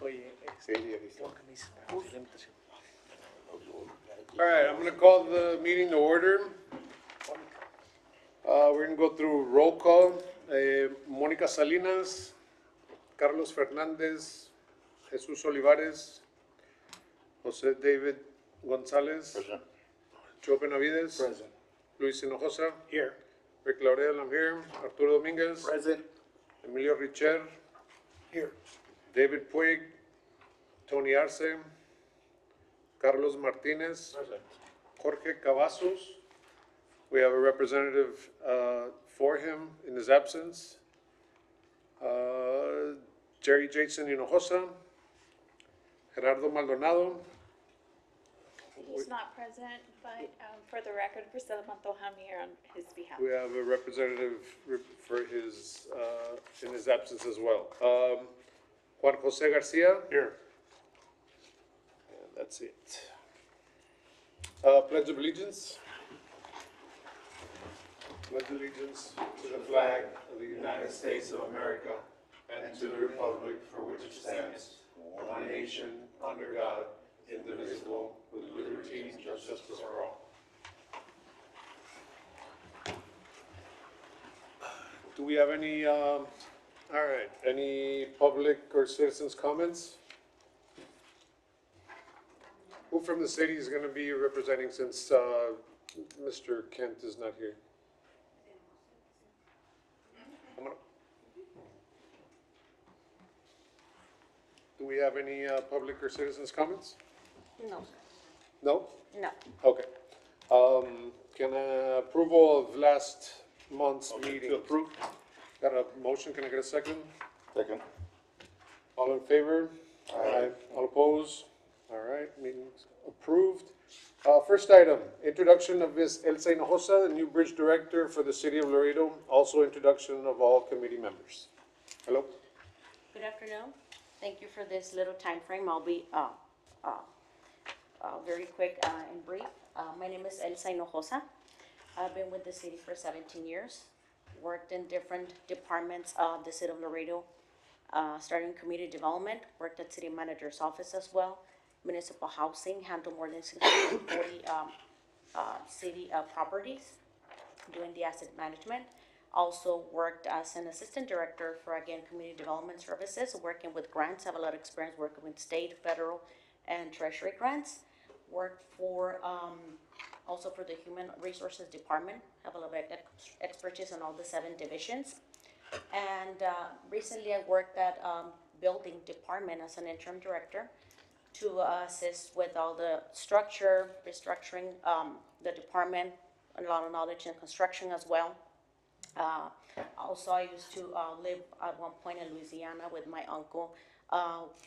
Oye, Sí, ya listo. lo que me dices para la invitación. All right, I'm gonna call the meeting to order. We're gonna go through roll call. Mónica Salinas, Carlos Fernández, Jesús Olivares, José David González, Present. Joe Benavides, Present. Luis Hinojosa, Here. Rick Laurel, I'm here, Arturo Dominguez, Present. Emilio Richer, Here. David Puig, Tony Arce, Carlos Martinez, Present. Jorge Cavazos. We have a representative for him in his absence. Jerry Jason Hinojosa, Gerardo Maldonado, He's not present, but for the record, Priscilla Montoja, I'm here on his behalf. we have a representative for his, in his absence as well. Juan Jose Garcia. Here. And that's it. Pledge of allegiance. Pledge allegiance To the flag of the United States of America and to the republic for which it stands, one nation, under God, indivisible, with liberty and justice for all. Do we have any, all right, any public or citizens' comments? Who from the city is gonna be representing since, Mr. Kent is not here? Come on. Do we have any, public or citizens' comments? No, No? no. Okay. Can approval of last month's meeting? To approve. Got a motion, can I get a second? Second. All in favor? Aye. All opposed? All right, meeting's approved. First item, introduction of Ms. Elsa Hinojosa, the new bridge director for the city of Laredo. Also introduction of all committee members. Hello? Good afternoon. Thank you for this little time frame. I'll be very quick and brief. My name is Elsa Hinojosa. I've been with the city for 17 years. Worked in different departments of the city of Laredo, starting community development, worked at city manager's office as well, municipal housing, handled more than 640 city properties, doing the asset management. Also worked as an assistant director for, again, community development services, working with grants. I have a lot of experience working with state, federal, and treasury grants. Worked for, also for the human resources department. Have a lot of expertise in all the 7 divisions. And recently I worked at building department as an interim director to assist with all the structure, restructuring the department, a lot of knowledge in construction as well. Also, I used to live at one point in Louisiana with my uncle.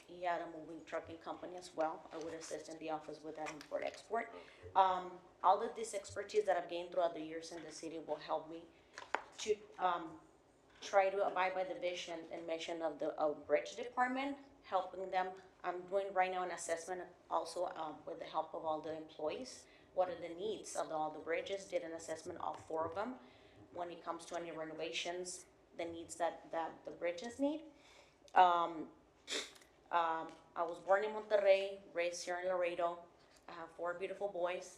He had a moving trucking company as well. I would assist in the office with that import-export. All of this expertise that I've gained throughout the years in the city will help me to try to abide by the vision and mission of the bridge department, helping them. I'm doing right now an assessment also with the help of all the employees. What are the needs of all the bridges? Did an assessment of 4 of them. When it comes to any renovations, the needs that the bridges need. I was born in Monterrey, raised here in Laredo. I have 4 beautiful boys.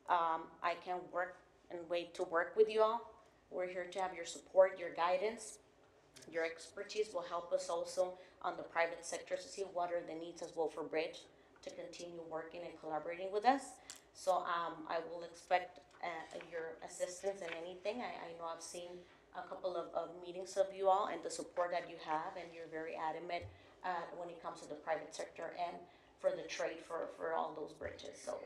I can work and wait to work with you all. We're here to have your support, your guidance. Your expertise will help us also on the private sector to see what are the needs as well for Bridge to continue working and collaborating with us. So I will expect your assistance in anything. I know I've seen a couple of meetings of you all and the support that you have, and you're very adamant when it comes to the private sector and for the trade for all those bridges. So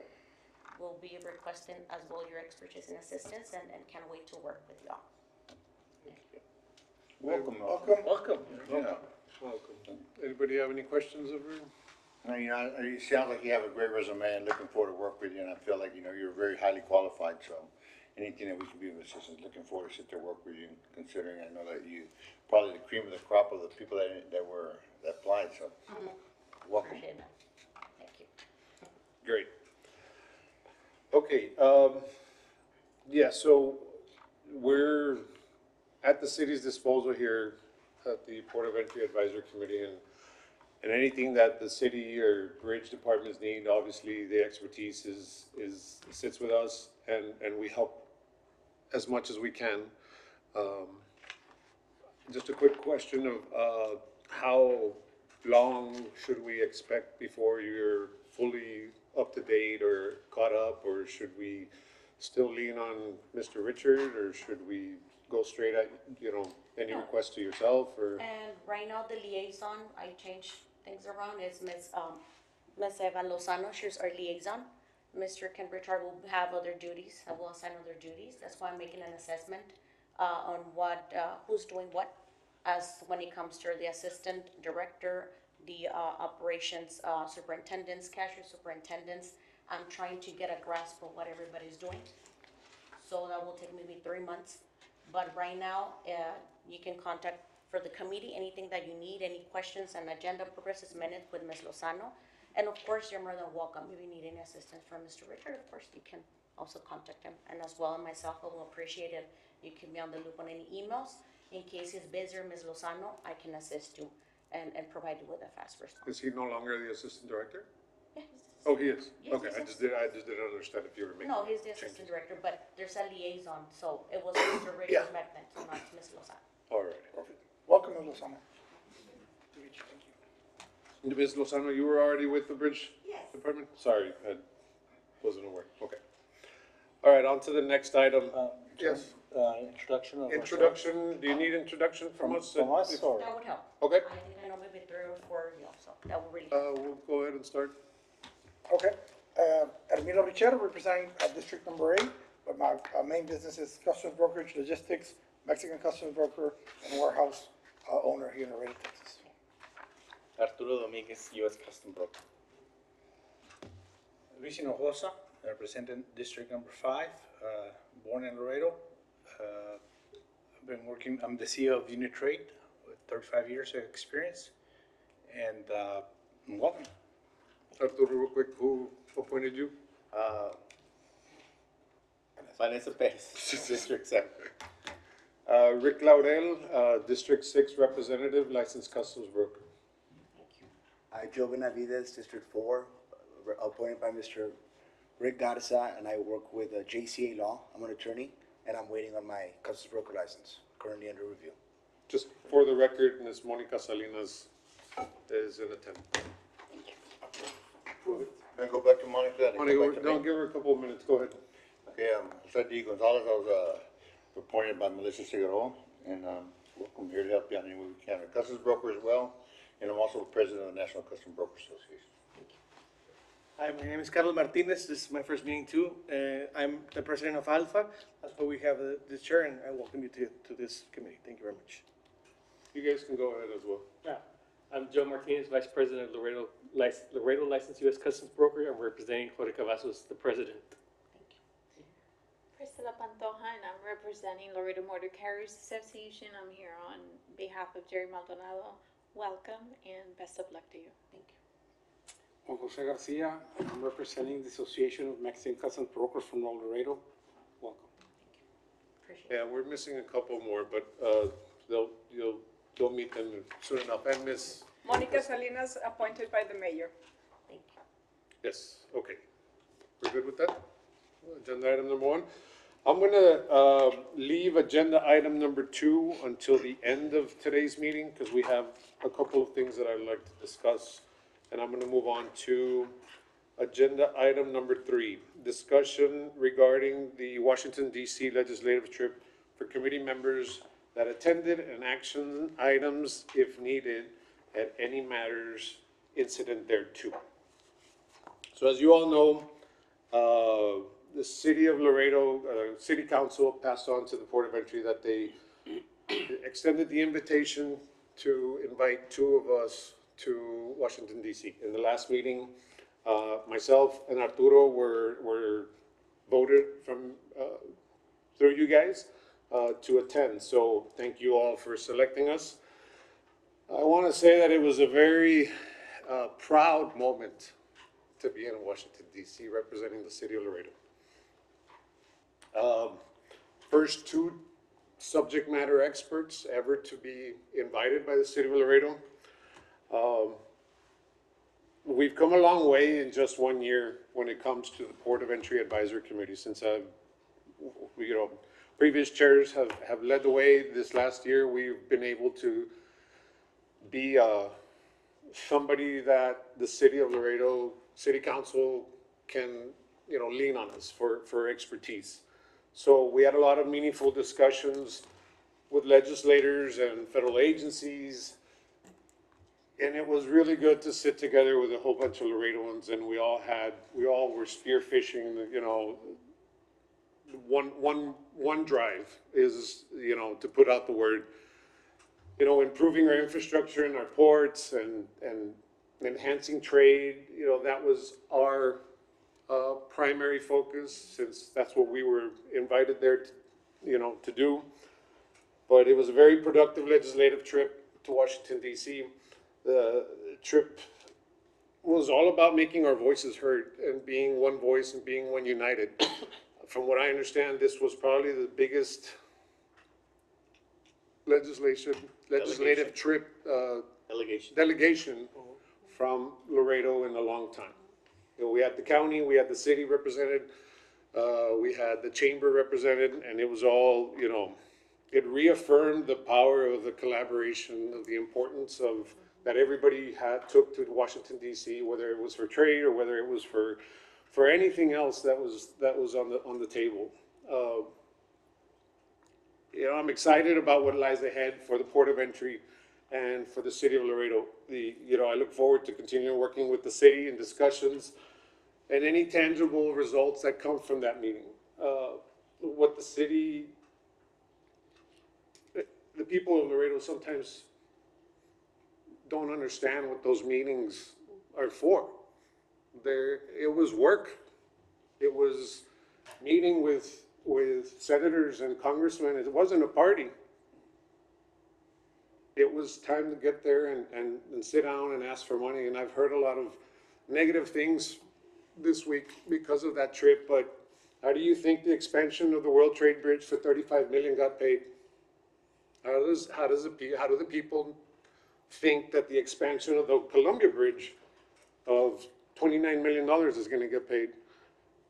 we'll be requesting as well your expertise and assistance, and can't wait to work with you all. Welcome. Welcome. Yeah. Welcome. Anybody have any questions of her? It sounds like you have a great resume and looking forward to work with you, and I feel like, you're very highly qualified, so anything that we can be of assistance, looking forward to sit there, work with you, considering I know that you probably the cream of the crop of the people that applied, so welcome. Appreciate that. Thank you. Great. Okay, yeah, so we're at the city's disposal here at the Port of Entry Advisory Committee, and And anything that the city or bridge departments need, obviously, the expertise sits with us, and we help as much as we can. Just a quick question of, how long should we expect before you're fully up to date or caught up, or should we still lean on Mr. Richard, or should we go straight at, any requests to yourself, or? And right now, the liaison, I changed things around, is Ms. Eva Lozano, she's our liaison. Mr. Ken Richard will have other duties, I will assign other duties, that's why I'm making an assessment, on what, who's doing what, as when it comes to the assistant director, the, operations, superintendents, cashier superintendents. I'm trying to get a grasp of what everybody's doing, so that will take maybe 3 months. But right now, you can contact for the committee, anything that you need, any questions and agenda purposes, minutes with Ms. Lozano. And of course, you're more than welcome, if you need any assistance from Mr. Richard, of course, you can also contact him. And as well, myself, I will appreciate it, you can be on the loop on any emails. In case he's busy or Ms. Lozano, I can assist you and provide you with a fast response. Is he no longer the assistant director? Yeah, Oh, he is? Yes, Okay, yes, I yes. just didn't understand if you were making. No, he's the assistant director, but there's a liaison, so it was Mr. Richard Beckman, so not Ms. Lozano. All right. Welcome, Ms. Lozano. Thank you. Ms. Lozano, you were already with the bridge Yes. department? Sorry, I wasn't aware. Okay. All right, on to the next item. Yes. Introduction of. Introduction, do you need introduction from us? From us, or? That would help. Okay, I think I know maybe 3 or 4 of you, so that would really. we'll go ahead and start. Okay, Hermilo Richero, representing District Number 8, but my main business is customs brokerage, logistics, Mexican customs broker, and warehouse owner here in Laredo, Texas. Arturo Dominguez, U.S. Custom Broker. Luis Hinojosa, representing District Number 5, born in Laredo. I've been working, I'm the CEO of Unitrade with 35 years of experience, and welcome. Arturo, real quick, who appointed you? Vanessa Perez, District 7. Rick Laurel, District 6 representative, licensed customs broker. Joe Benavides, District 4, appointed by Mr. Rick Garza, and I work with JCA Law. I'm an attorney, and I'm waiting on my customs broker license, currently under review. Just for the record, Ms. Monica Salinas is in attendance. Can I go back to Monica? and Monica, go back to no, me? give her a couple of minutes, go ahead. Okay, Jose D. Gonzalez, I was, appointed by Melissa Figueroa, and, welcome here to help you out any way we can. I'm a customs broker as well, and I'm also president of the National Custom Broker Association. Hi, my name is Carlos Martinez. This is my first meeting too. I'm the president of Alpha. That's why we have this chair, and I welcome you to this committee. Thank you very much. You guys can go ahead as well. Yeah, I'm Joe Martinez, Vice President of Laredo Licensed U.S. Customs Broker. I'm representing Jorge Cavazos, the President. Priscilla Pantoja, and I'm representing Laredo Motor Carriers Association. I'm here on behalf of Jerry Maldonado. Welcome and best of luck to you. Thank you. Juan Jose Garcia, I'm representing the Association of Mexican Customs Brokers from Laredo. Welcome. Appreciate it. Yeah, we're missing a couple more, but, you'll meet them soon enough. And Ms. Monica Salinas, appointed by the mayor. Thank you. Yes, okay. We're good with that? Agenda item number 1. I'm gonna, leave agenda item number 2 until the end of today's meeting, because we have a couple of things that I'd like to discuss. And I'm gonna move on to agenda item number 3, discussion regarding the Washington DC legislative trip for committee members that attended, and action items, if needed, at any matters incident thereto. So as you all know, the city of Laredo, city council passed on to the Port of Entry that they extended the invitation to invite 2 of us to Washington DC. In the last meeting, myself and Arturo were voted from, through you guys, to attend. So thank you all for selecting us. I want to say that it was a very proud moment to be in Washington DC representing the city of Laredo. First 2 subject matter experts ever to be invited by the city of Laredo. we've come a long way in just 1 year when it comes to the Port of Entry Advisory Committee, since you know, previous chairs have led the way. This last year, we've been able to be, somebody that the city of Laredo City Council can, you know, lean on us for expertise. So we had a lot of meaningful discussions with legislators and federal agencies. And it was really good to sit together with a whole bunch of Laredoans, and we all were spearfishing, you know, one drive is, you know, to put out the word, you know, improving our infrastructure in our ports and enhancing trade. You know, that was our primary focus, since that's what we were invited there to, you know, to do. But it was a very productive legislative trip to Washington, D.C. The trip was all about making our voices heard and being one voice and being one united. From what I understand, this was probably the biggest legislative trip, delegation from Laredo in a long time. You know, we had the county, we had the city represented, we had the chamber represented, and it was all, you know, it reaffirmed the power of the collaboration, of the importance of that everybody took to Washington, D.C., whether it was for trade or whether it was for anything else that was on the table. You know, I'm excited about what lies ahead for the Port of Entry and for the city of Laredo. You know, I look forward to continuing working with the city in discussions and any tangible results that come from that meeting. What the city, the people of Laredo sometimes don't understand what those meetings are for. It was work. It was meeting with senators and congressmen. It wasn't a party. It was time to get there and sit down and ask for money. And I've heard a lot of negative things this week because of that trip. But how do you think the expansion of the World Trade Bridge for $35 million got paid? How do the people think that the expansion of the Columbia Bridge of $29 million is going to get paid?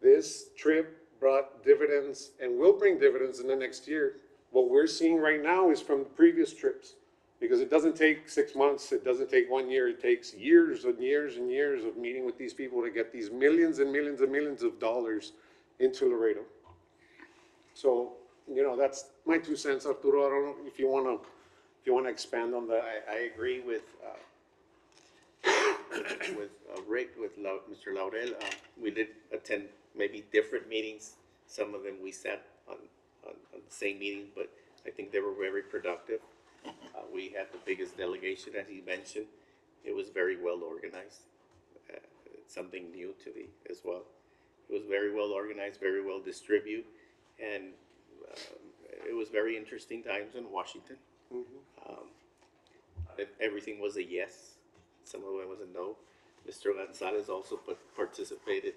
This trip brought dividends and will bring dividends in the next year. What we're seeing right now is from the previous trips, because it doesn't take 6 months, it doesn't take 1 year, it takes years and years and years of meeting with these people to get these millions and millions and millions of dollars into Laredo. So, you know, that's my 2 cents, Arturo. I don't know if you want to expand on that. I agree with Rick, with Mr. Laurel. We did attend maybe different meetings. Some of them we sat on the same meeting, but I think they were very productive. We had the biggest delegation, as he mentioned. It was very well organized. It's something new to me as well. It was very well organized, very well distributed, and it was very interesting times in Washington. Everything was a yes. Some of it was a no. Mr. Gonzalez also participated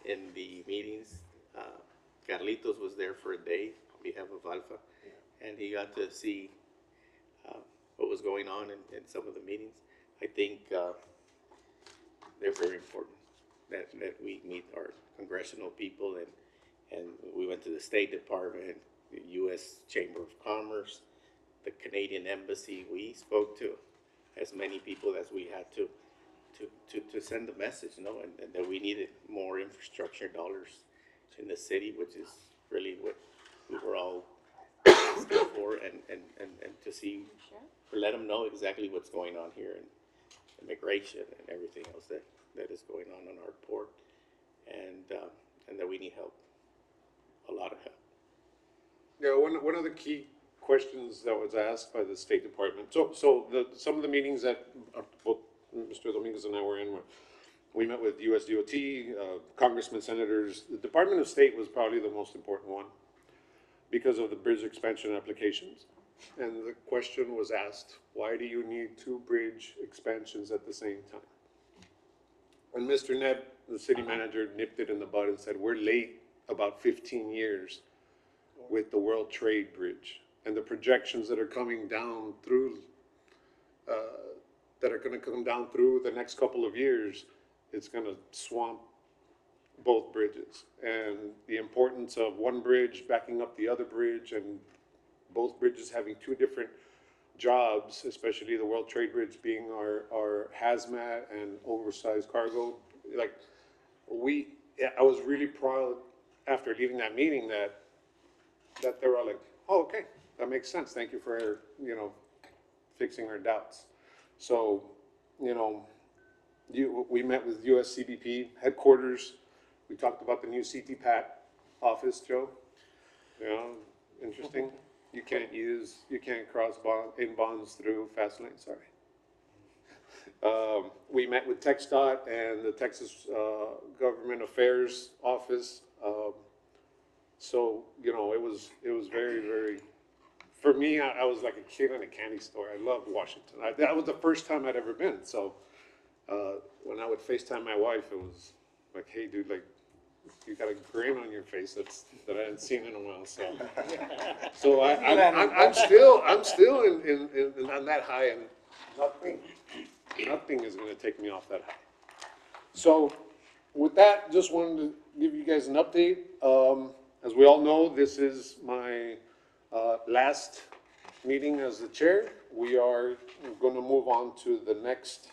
in the meetings. Carlitos was there for a day on behalf of Alpha, and he got to see what was going on in some of the meetings. I think they're very important that we meet our congressional people, and we went to the State Department, the U.S. Chamber of Commerce, the Canadian Embassy. We spoke to as many people as we had to send the message, you know, and that we needed more infrastructure dollars in the city, which is really what we were all asking for, and to see, to let them know exactly what's going on here, and immigration and everything else that is going on our port, and that we need help, a lot of help. Yeah, one of the key questions that was asked by the State Department. So some of the meetings that both Mr. Dominguez and I were in, we met with USDOT, congressmen, senators. The Department of State was probably the most important one because of the bridge expansion applications. And the question was asked, why do you need 2 bridge expansions at the same time? And Mr. Nebb, the city manager, nipped it in the bud and said, we're late about 15 years with the World Trade Bridge and the projections that are coming down through that are gonna come down through the next couple of years, it's gonna swamp both bridges. And the importance of one bridge backing up the other bridge, and both bridges having two different jobs, especially the World Trade Bridge being our hazmat and oversized cargo. Like, I was really proud after leaving that meeting that they were all like, oh, okay, that makes sense. Thank you for, fixing our doubts. So, we met with USCBP headquarters. We talked about the new CT-PAT office, Joe. Interesting. You can't cross bonds through fast lane, sorry. We met with TxDOT and the Texas Government Affairs Office. So, it was very, very, for me, I was like a kid in a candy store. I loved Washington. That was the first time I'd ever been. So, when I would FaceTime my wife, it was like, hey, dude, like, you got a grin on your face that I hadn't seen in a while. So I'm still in on that high, and nothing is going to take me off that high. So with that, just wanted to give you guys an update. As we all know, this is my last meeting as the chair. We are going to move on to the next.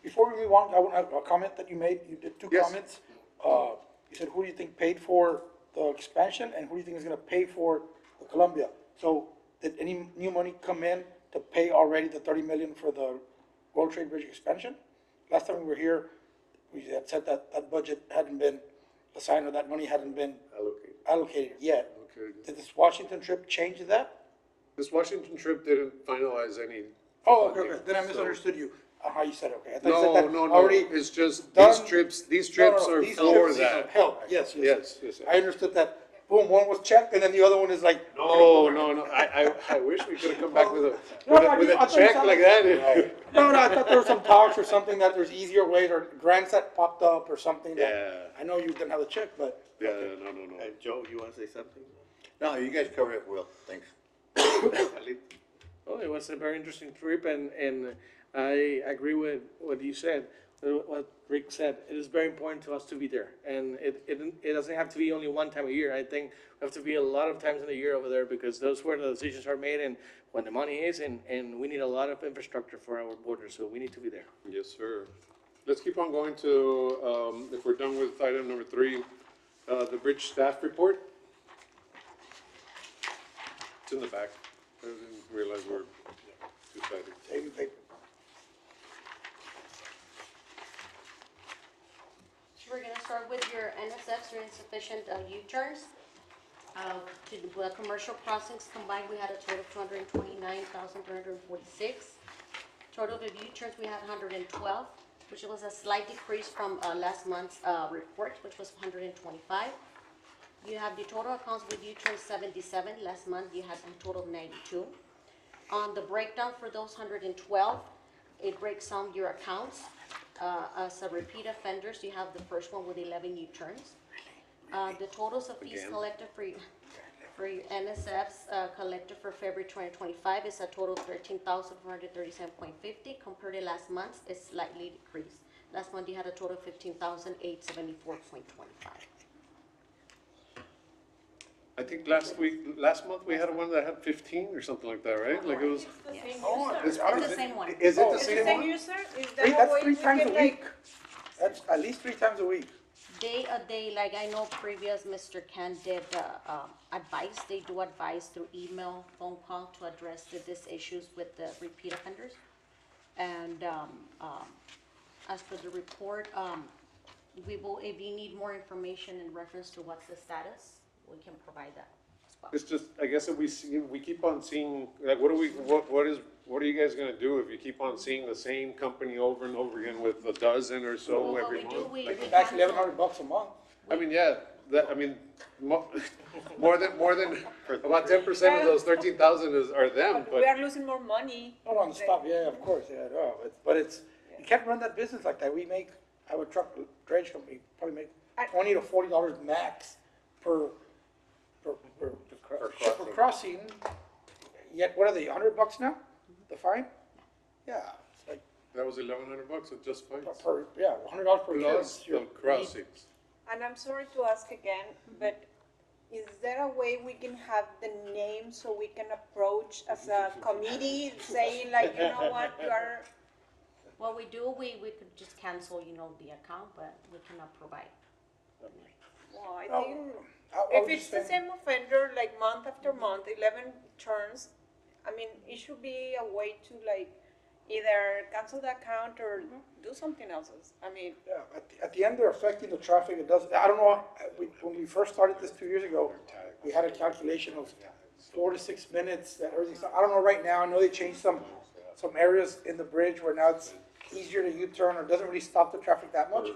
Before we move on, I want a comment that you made. You did two Yes. comments. You said, who do you think paid for the expansion, and who do you think is gonna pay for the Columbia? So, did any new money come in to pay already the 30 million for the World Trade Bridge expansion? Last time we were here, we had said that that budget hadn't been assigned, or that money hadn't been allocated yet. Okay. Did this Washington trip change that? This Washington trip didn't finalize any. Oh, okay, okay, then I So- misunderstood you, how you said it, okay. I thought you said that No, already it's just, done. these trips are these for trips that. help, yes. Yes. I understood that, boom, one was checked, and then the other one is like. No, I wish we could have come back with a I thought check you like that. No, I thought there were some talks or something that there's easier ways, or grants that popped up or something that. Yeah. I know you didn't have the check, but. Yeah, no. Joe, you wanna say something? No, you guys covered it well, thanks. Oh, it was a very interesting trip, and I agree with what you said, what Rick said. It is very important to us to be there, and it doesn't have to be only one time a year. I think we have to be a lot of times in a year over there, because those where the decisions are made and when the money is, and we need a lot of infrastructure for our borders, so we need to be there. Yes, sir. Let's keep on going to, if we're done with item number 3, the bridge staff report. It's in the back. I didn't realize we're two-sided. Save your paper. So we're gonna start with your NSFs or insufficient U-turns. To the commercial crossings combined, we had a total of 229,346. Total of U-turns, we had 112, which was a slight decrease from last month's report, which was 125. You have the total accounts with U-turns 77. Last month, you had a total of 92. On the breakdown for those 112, it breaks down your accounts. As a repeat offenders, you have the first one with 11 U-turns. The totals of fees collected for your NSFs collected for February 2025 is a total of 13,437.50. Compared to last month, it's slightly decreased. Last month, you had a total of 15,874.25. I think last month we had one that had 15 or something like that, right? Like it was. It's the same one. Is it the It's the same same one? user? Is that That's how 3 you times a can, week. That's at least 3 times a week. Day, like I know previous Mr. Ken did, advice, they do advise through email, phone call to address these issues with the repeat offenders. And, as for the report, we will, if you need more information in reference to what's the status, we can provide that as well. It's just, I guess if we keep on seeing, like, what are you guys gonna do if you keep on seeing the same company over and over again with a dozen or so Well, what every we do, month? we That's cancel. $1,100 a month. I mean, yeah, more than, about 10% of those 13,000 are them, we but are losing more money. Not on the stop, yeah, of course, yeah, no, but it's, you can't run that business like that. We make, our truck dredge company probably make $20 to $40 max per crossing. Yet, what are they, $100 now, the fine? Yeah, it's like, That was $1,100 at Just Fights. yeah, $100 per kid. Plus the crossings. And I'm sorry to ask again, but is there a way we can have the name so we can approach as a committee saying like, you know what, you are, What we do, we could just cancel, the account, but we cannot provide. well, I No, think, I if was it's just the saying- same offender, like month after month, 11 turns, I mean, it should be a way to like either cancel the account or do something else. I mean, Yeah, at the end, they're affecting the traffic. It does, I don't know, when we first started this 2 years ago, we had a calculation of 4 to 6 minutes that everything's, I don't know right now, I know they changed some areas in the bridge where now it's easier to U-turn or doesn't really stop the traffic that much,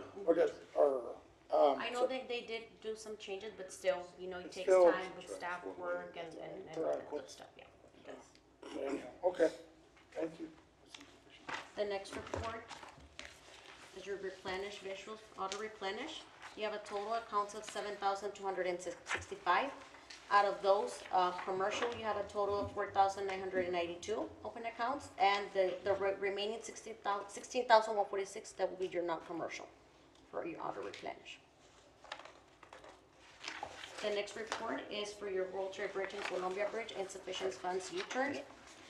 I know that they did do some changes, but still, it takes Still- time with staff work and all that good stuff, yeah. It does. Okay, thank you. The next report is your replenish visuals, auto replenish. You have a total accounts of 7,265. Out of those, commercial, you have a total of 4,992 open accounts, and the remaining 16,146, that will be your non-commercial for your auto replenish. The next report is for your World Trade Bridge and Columbia Bridge, insufficient funds U-turn.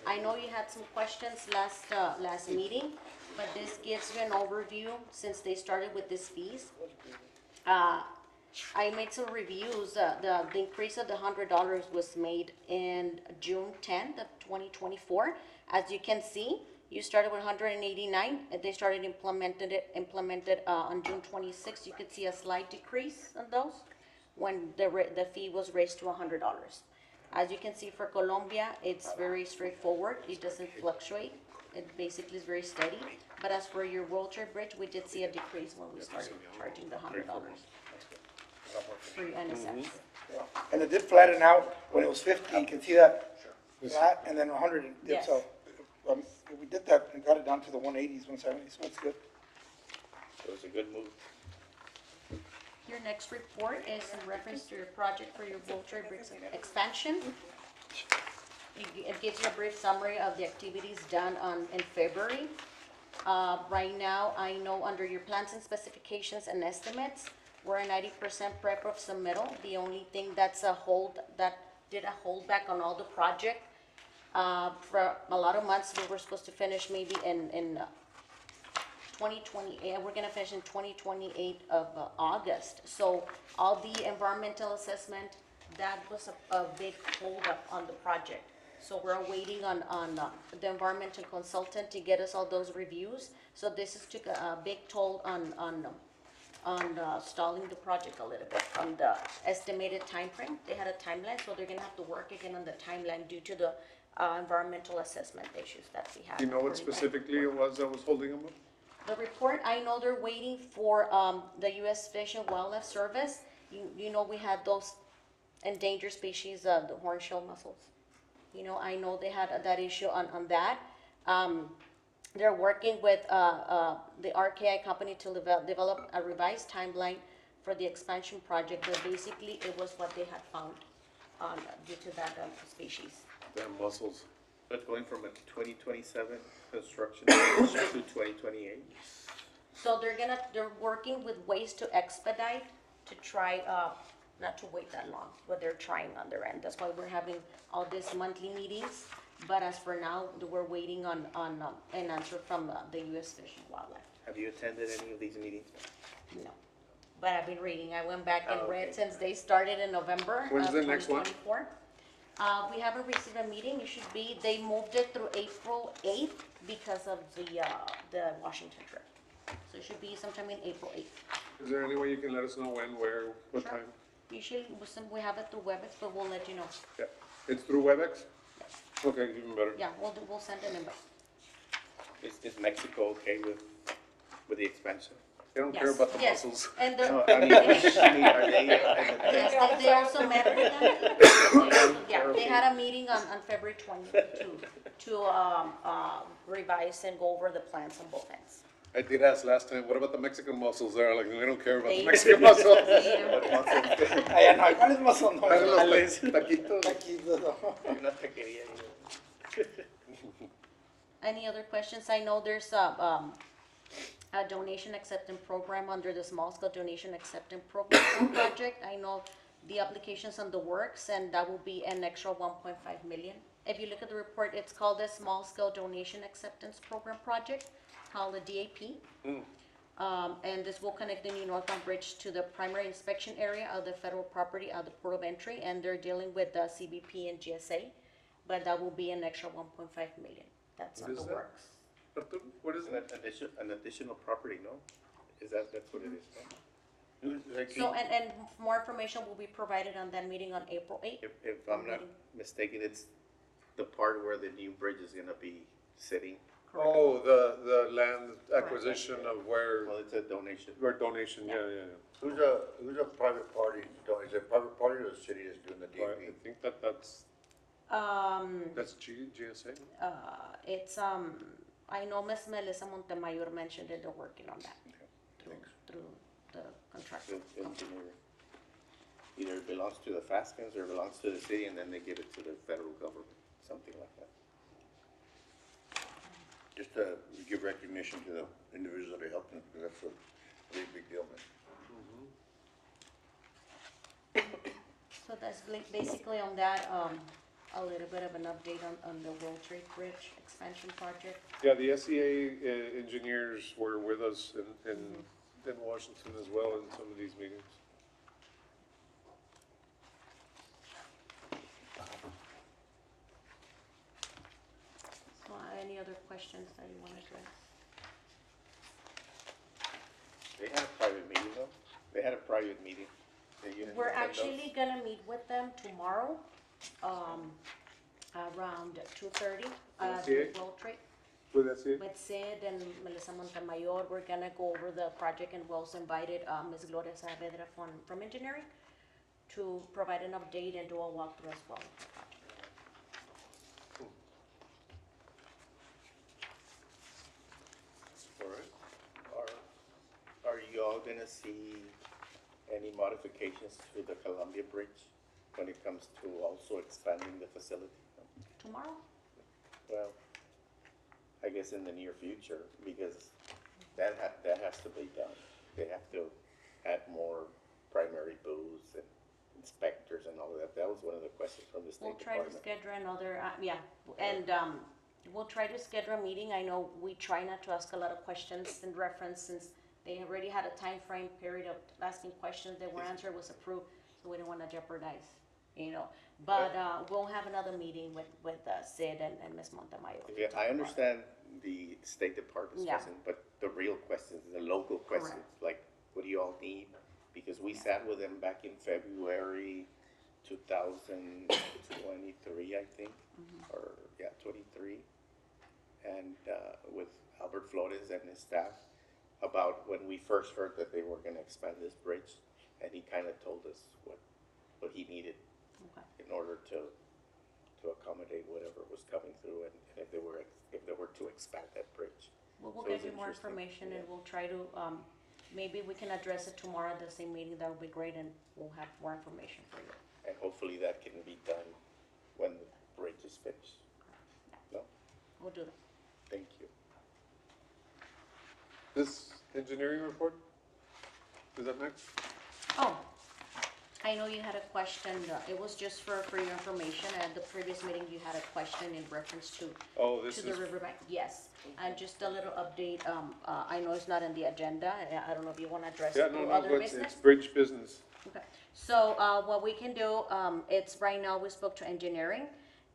I know you had some questions last meeting, but this gives you an overview since they started with these fees. I made some reviews. The increase of the $100 was made in June 10th of 2024. As you can see, you started with 189, and they started implemented on June 26th. You could see a slight decrease on those when the fee was raised to $100. As you can see for Colombia, it's very straightforward. It doesn't fluctuate. It basically is very steady. But as for your World Trade Bridge, we did see a decrease when we started charging the $100 for your NSF. And it did flatten out when it was 50, you can see that flat, and then 100 dipped, Yes. so, we did that and got it down to the 180s, 170s, so that's good. It was a good move. Your next report is in reference to your project for your World Trade Bridge expansion. It gives you a brief summary of the activities done in February. Right now, I know under your plans and specifications and estimates, we're at 90% prep of submittal. The only thing that did a holdback on all the project. For a lot of months, we were supposed to finish maybe in 2028, we're gonna finish in 2028 of August. So all the environmental assessment, that was a big holdup on the project. So we're waiting on the environmental consultant to get us all those reviews. So this has took a big toll on stalling the project a little bit on the estimated timeframe. They had a timeline, so they're gonna have to work again on the timeline due to the environmental assessment issues that we had. Do you know what specifically it was that was holding them up? The report, I know they're waiting for the U.S. Fish and Wildlife Service. You know, we had those endangered species, the hornshell mussels. I know they had that issue on that. They're working with the RKI company to develop a revised timeline for the expansion project, but basically it was what they had found due to that species. Damn mussels. But going from a 2027 construction to 2028. So they're working with ways to expedite, to try, not to wait that long, but they're trying on their end. That's why we're having all these monthly meetings. But as for now, we're waiting on an answer from the U.S. Fish and Wildlife. Have you attended any of these meetings? No. But I've been reading. I went back and Oh, okay. read since they started in November of When's the next one? 2024. We haven't received a meeting. It should be, they moved it through April 8th because of the Washington trip. So it should be sometime in April 8th. Is there any way you can let us know when, where, what Sure. time? Usually, we have it through WebEx, but we'll let you know. Yeah, it's through WebEx? Okay, even better. Yeah, we'll send an invite. Is Mexico okay with the expansion? They don't care about the Yes. mussels. And No, the, I mean, are they? yes, they also met with them. Yeah, they had a meeting on February 20th to revise and go over the plans on both ends. I did ask last time, what about the Mexican mussels there? Like, we don't care about the They- Mexican mussels. Ay, no, ¿cuál es más o no? Taquitos. Taquitos. Una taquería, Any other questions? I know there's a donation acceptance program under the small scale donation acceptance program project. I know the application's on the works, and that will be an extra 1.5 million. If you look at the report, it's called the Small Scale Donation Acceptance Program Project, called the DAP. And this will connect the new northbound bridge to the primary inspection area of the federal property at the port of entry, and they're dealing with the CBP and GSA, but that will be an extra 1.5 million. That's What on is the that? works. Arturo, what is that? An additional property, no? That's what it is, no? So, and more information will be provided on that meeting on April 8th. If I'm not mistaken, it's the part where the new bridge is gonna be sitting. Oh, the land acquisition of where, Well, it's a donation. where donation, yeah. Who's a private party, is it a private party or the city is doing the Right, I DP? think that's GSA? It's, I know Ms. Melissa Montemayor mentioned that they're working on that through the contractor. Engineering. Either it belongs to the Faskins or it belongs to the city, and then they give it to the federal government, something like that. Just to give recognition to the individuals that are helping, because that's a really big deal, man. So that's basically on that, a little bit of an update on the World Trade Bridge expansion project. Yeah, the SEA engineers were with us in Washington as well in some of these meetings. So any other questions that you want to address? They had a private meeting, though? They had a private meeting. We're actually gonna meet with them tomorrow, around 2:30, SEA? World Trade. With SEA? With Sid and Melissa Montemayor, we're gonna go over the project, and we also invited, Ms. Gloria Saavedra from engineering to provide an update and do a walkthrough as well. All right. Are you all gonna see any modifications to the Columbia Bridge when it comes to also expanding the facility? Tomorrow? Well, I guess in the near future, because that has to be done. They have to add more primary booths and inspectors and all of that. That was one of the questions from the We'll State try to Department. schedule another, and, we'll try to schedule a meeting. I know we try not to ask a lot of questions in reference, since they already had a time frame period of asking questions that were answered, was approved, so we don't wanna jeopardize, you know. But, we'll have another meeting with Sid and Ms. Montemayor. Yeah, I understand the State Department's Yeah. question, but the real questions, the local questions, like, what do you all need? Because we sat with them back in February 2023, I think, or, yeah, 23. And, with Albert Flores and his staff, about when we first heard that they were gonna expand this bridge, and he kinda told us what he needed Okay. in order to accommodate whatever was coming through, and if they were to expand that bridge. We'll So give it's you more interesting, information, and yeah. we'll try to, maybe we can address it tomorrow at the same meeting. That would be great, and we'll have more information for you. And hopefully that can be done when the bridge is finished. No? We'll do that. Thank you. This engineering report? Is that next? Oh, I know you had a question, it was just for your information. At the previous meeting, you had a question in reference to Oh, this to the is, riverbank, yes. And just a little update, I know it's not in the agenda, I don't know if you wanna address yeah, it no, through no, other but business? it's bridge business. Okay, so, what we can do, it's right now, we spoke to engineering,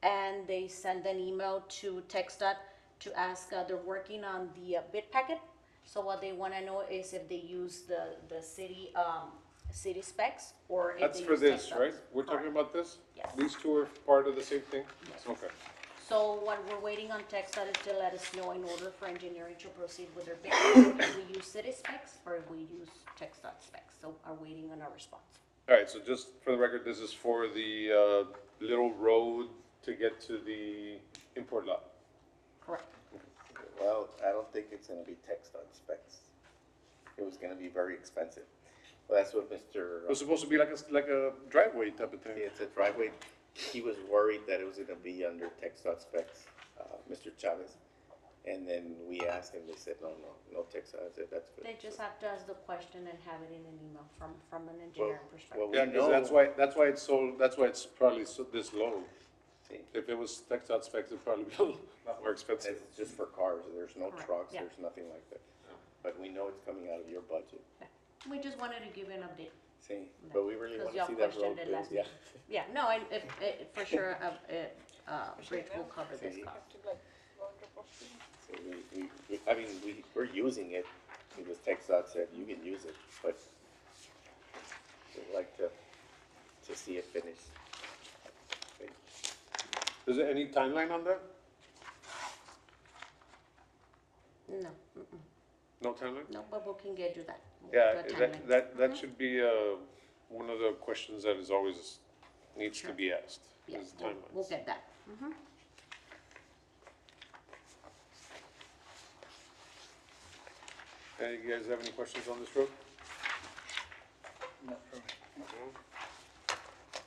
and they sent an email to TxDOT to ask, they're working on the bid packet. So what they wanna know is if they use the city, city specs, or if they use That's for this, TxDOT. right? We're talking Correct. about this? Yes. These two are part of the same thing? Yes. Okay. So what we're waiting on TxDOT is to let us know in order for engineering to proceed with their bid, if we use city specs or if we use TxDOT specs. So are waiting on a response. All right, so just for the record, this is for the, little road to get to the import lot. Correct. Well, I don't think it's gonna be text on specs. It was gonna be very expensive. Well, that's what It was supposed to be like a driveway type of thing. It's a driveway. He was worried that it was gonna be under text on specs, Mr. Chavez. And then we asked and they said, no Texas. I said, that's good. They just have to ask the question and have it in an email from an engineering perspective. Well, we Yeah, 'cause know. that's why it's so, that's why it's probably this low. See, If it was TxDOT specs, it'd probably be a lot more expensive. it's just for cars. There's no Correct, trucks. yeah. There's nothing like that. But we know it's coming out of your budget. We just wanted to give you an update. See, but we really want Because to y'all see that questioned road it built, last yeah. Yeah, no, for sure, bridge will cover this See. cost. So I mean, we're using it because TxDOT said you can use it, but we'd like to see it finished. Okay. Is there any timeline on that? No, No timeline? no, but we can get you that. Yeah, the timeline. that should be, one of the questions that is always, needs to Sure. be asked, Yeah, is we'll timelines. get that. Hey, you guys have any questions on this road? Not for me.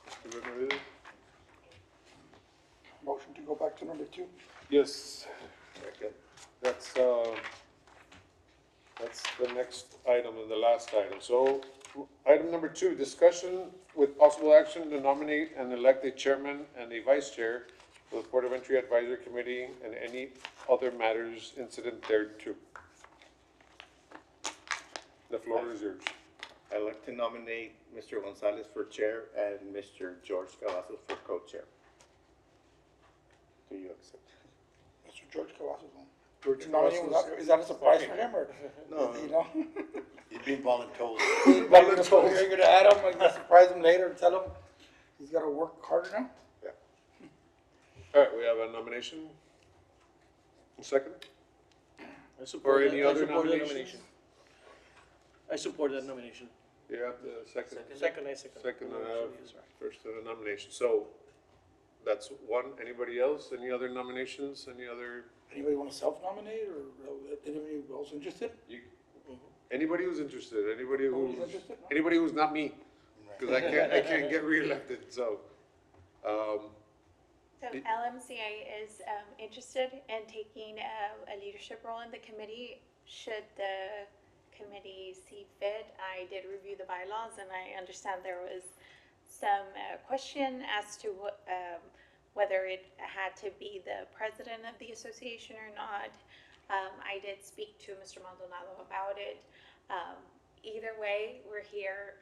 Mr. Benavides? Motion to go back to number 2. Yes, Second. that's the next item and the last item. So, item number 2, discussion with possible action to nominate and elect a chairman and a vice chair for the Port of Entry Advisory Committee and any other matters incident thereto. The floor is yours. I'd like to nominate Mr. Gonzalez for chair and Mr. George Cavazos for co-chair. Do you accept? Mr. George Cavazos. George No, is that a surprise for him, or? No. You know? He's being voluntold. You're gonna add him, and surprise him later, and tell him he's gotta work harder now? All right, we have a nomination. A second? I support Or that- any I other support that nominations? nomination. I support that nomination. Yeah, the second. Second, I second. Second, Oh, yes, sir. first nomination. So, that's one. Anybody else? Any other nominations? Any other? Anybody wanna self-nominate, or anybody else interested? Anybody who's interested, Nobody's interested? No? anybody who's not me, because I can't get reelected, so, So LMCA is interested in taking a leadership role in the committee, should the committee see fit. I did review the bylaws, and I understand there was some question as to whether it had to be the president of the association or not. I did speak to Mr. Maldonado about it. Either way, we're here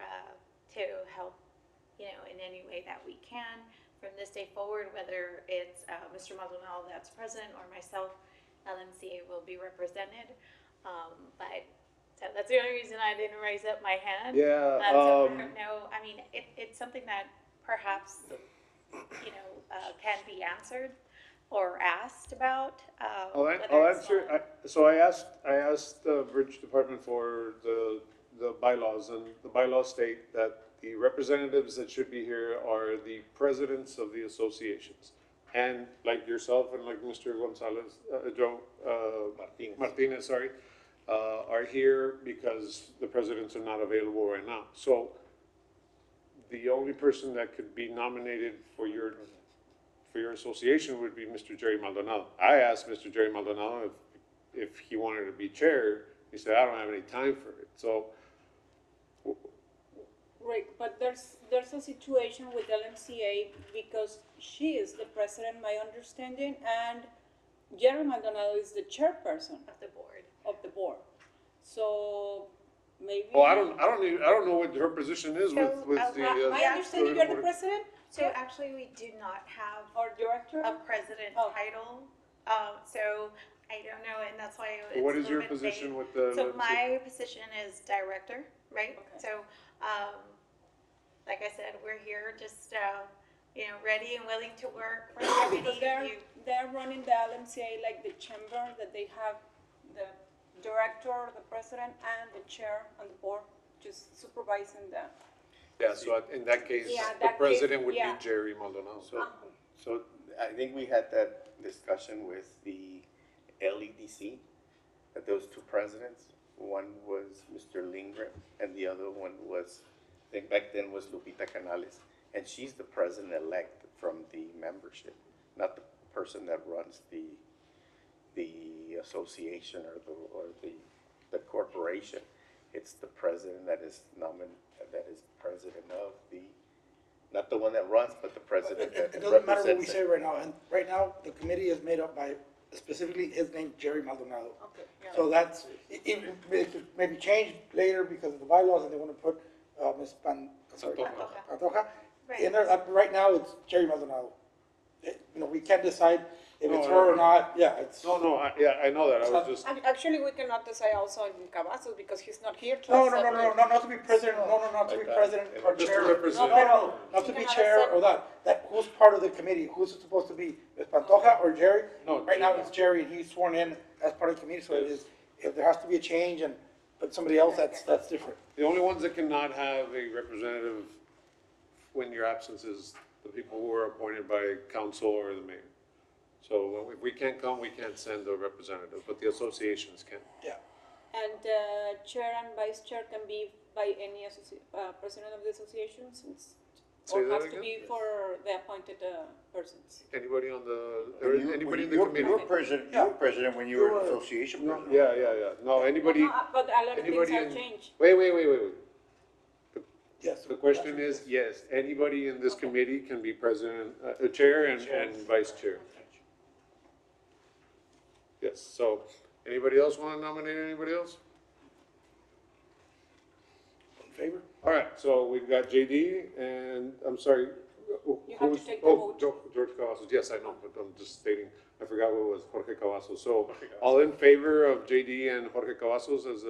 to help, in any way that we can from this day forward, whether it's Mr. Maldonado that's president or myself, LMCA will be represented. But so that's the only reason I didn't raise up my hand. yeah, So I don't know, I mean, it's something that perhaps, can be answered or asked about. I'll whether it's answer, on- so I asked the Bridge Department for the bylaws, and the bylaws state that the representatives that should be here are the presidents of the associations. And like yourself and like Mr. Gonzalez, Martinez, sorry, are here because the presidents are not available right now. So the only person that could be nominated for your association would be Mr. Jerry Maldonado. I asked Mr. Jerry Maldonado if he wanted to be chair. He said, I don't have any time for it. So, Right, but there's a situation with LMCA because she is the president, my understanding, and Jerry Maldonado is the chairperson Of the board. of the board. So maybe. well, I don't know what her position is with So, the. I understand you're the president So actually, we do not have or director? a president Oh. title, so I don't know, and that's why it's What a is your little bit position vague. with the? So my position is director, right? Okay. So, like I said, we're here just, ready and willing to work for the Because committee. they're running the LMCA like the chamber, that they have the director, the president, and the chair on the board, just supervising them. Yeah, so in that case, Yeah, the that case, president would be yeah. Jerry Maldonado. So I think we had that discussion with the LEDC, that there was two presidents. One was Mr. Lindgren, and the other one was, I think back then was Lupita Canales. And she's the president-elect from the membership, not the person that runs the association or the corporation. It's the president that is that is president of the, not the one that runs, but the president that It doesn't matter what we represents say it. right now, and right now, the committee is made up by specifically his name, Jerry Maldonado. Okay, yeah. So that's, it could maybe change later because of the bylaws, and they wanna put, Ms. Pantoja in there. Right now, it's Jerry Maldonado. You know, we can't decide if it's No, her or not, yeah, it's. No, I know that, I was just, Actually, we cannot decide also in Cavazos because he's not here to. No, accept it. not to be president, not to be president or Just to chair. represent. No, not to be chair or that, who's part of the committee, who's it supposed to be, Ms. Pantoja or Jerry? No, Right now, it's Jerry, and he's sworn in as part of the committee, so it is, if there has to be a change and put somebody else, that's different. the only ones that cannot have a representative when your absence is the people who are appointed by council or the mayor. So if we can't come, we can't send a representative, but the associations can. Yeah. And chair and vice chair can be by any president of the association since, Say or that has to again? be for the appointed persons. Anybody on the, or anybody in the You committee? were president when you were association No, president. yeah. No, anybody, But a lot of things anybody have in, changed. wait. Yes. The question is, yes, anybody in this committee can be president, chair and vice chair. Yes, so, anybody else want to nominate anybody else? In favor? All right, so we've got JD and, I'm sorry. You have to who's- take the oh, vote. George Cavazos, yes, I know, but I'm just stating, I forgot who it was, Jorge Cavazos. So, all in favor of JD and Jorge Cavazos as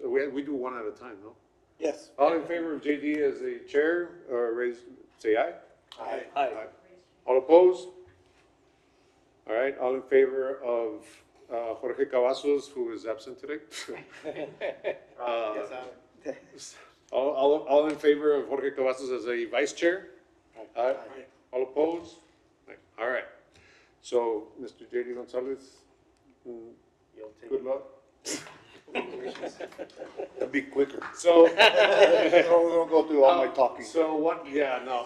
we do one at a time, no? Yes. All in favor of JD as a chair, or say aye? Aye. All opposed? All right, all in favor of Jorge Cavazos, who is absent today? All in favor of Jorge Cavazos as a vice chair? Aye. All opposed? Aye. All right. So, Mr. JD Gonzalez, good luck. It'll be quicker. So. Don't go through all my talking. So what, yeah, no,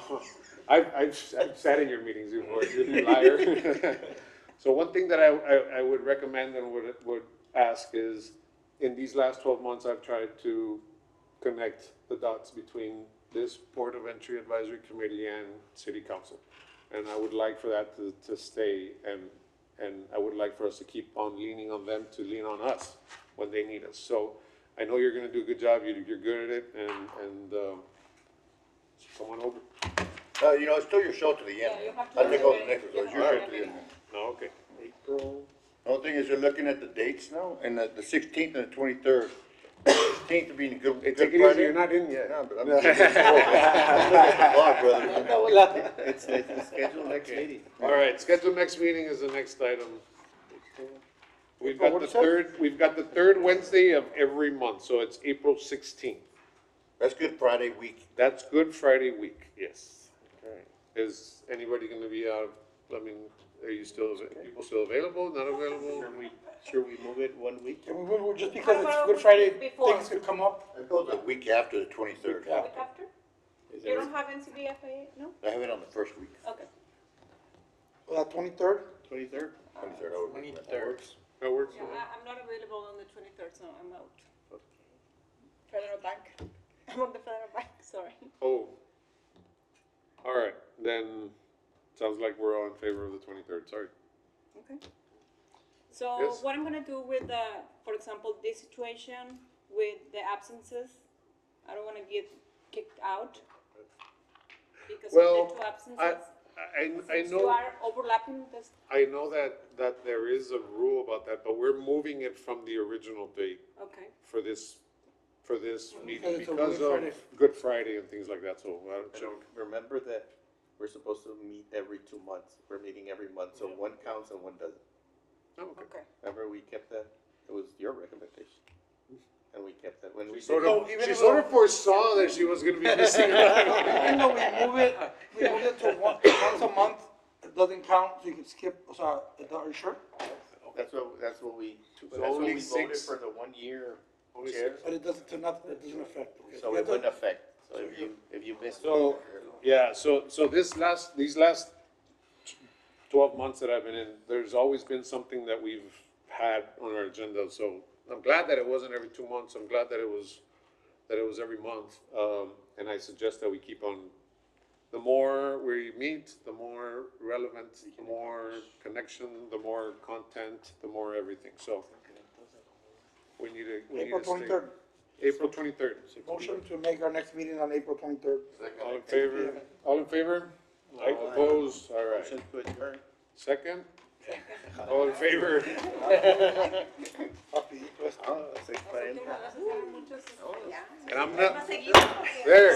I've sat in your meetings before, you liar. So one thing that I would recommend and would ask is, in these last 12 months, I've tried to connect the dots between this Port of Entry Advisory Committee and City Council. And I would like for that to stay, and I would like for us to keep on leaning on them to lean on us when they need us. So I know you're gonna do a good job, you're good at it, and come on over. It's still your show to the end. Yeah, you have to I think do over it. the next, You it's your have show to to the do end. No, okay. April. The only thing is, you're looking at the dates now, and the 16th and the 23rd. 16th being Good Hey, take it easy, Friday. you're not in yet. No, but I'm looking at the clock, brother. It's scheduled next meeting. All right, scheduled next meeting is the next item. We've got the third Wednesday of every month, so it's April 16th. That's Good Friday week. That's Good Friday week, yes. All right. Is anybody gonna be out, I mean, are you still, people still available, not available? Should we move it 1 week? Yeah, just because How it's about Good Friday, before? things could come up. I go the week after the 23rd. Yeah. Week after? Is You there- don't have NCBFA, no? I have it on the first week. Okay. Well, that 23rd? 23rd? 23rd. I would- That works? Yeah, I'm not available on the 23rd, so I'm out. Federal Bank. I'm on the Federal Bank, sorry. Oh. All right, then, sounds like we're all in favor of the 23rd, sorry. Okay. So Yes. what I'm gonna do with, for example, this situation with the absences, I don't wanna get kicked out because Well, of the two absences. I Since you know. are overlapping this, I know that there is a rule about that, but we're moving it from the original date okay. for this meeting it's a because Good of Friday. Good Friday and things like that, so I don't I check. don't remember that we're supposed to meet every 2 months. We're meeting every month, so one counts and one doesn't. Oh, okay. Okay. Remember, we kept that, it was your recommendation. And we kept that when we. Sort So of, even she if sort we- of foresaw that she was gonna be missing. Even though we move it to once a month, it doesn't count, so you can skip, are you sure? That's what we, So that's what only we voted six- for the 1 year Only chair. six. But it doesn't, it doesn't affect. Okay. So Yeah, it wouldn't affect, so if you missed. So, yeah, so these last 12 months that I've been in, there's always been something that we've had on our agenda. So I'm glad that it wasn't every 2 months. I'm glad that it was every month. And I suggest that we keep on, the more we meet, the more relevant, the more connection, the more content, the more everything. So we need to April stay. 23rd. April 23rd. Motion to make our next meeting on April 23rd. All in favor? All in favor? Opposed? All right. Motion to adjourn. Second? All in favor? Rapidito esto. Oh, 6:40. And I'm not, there.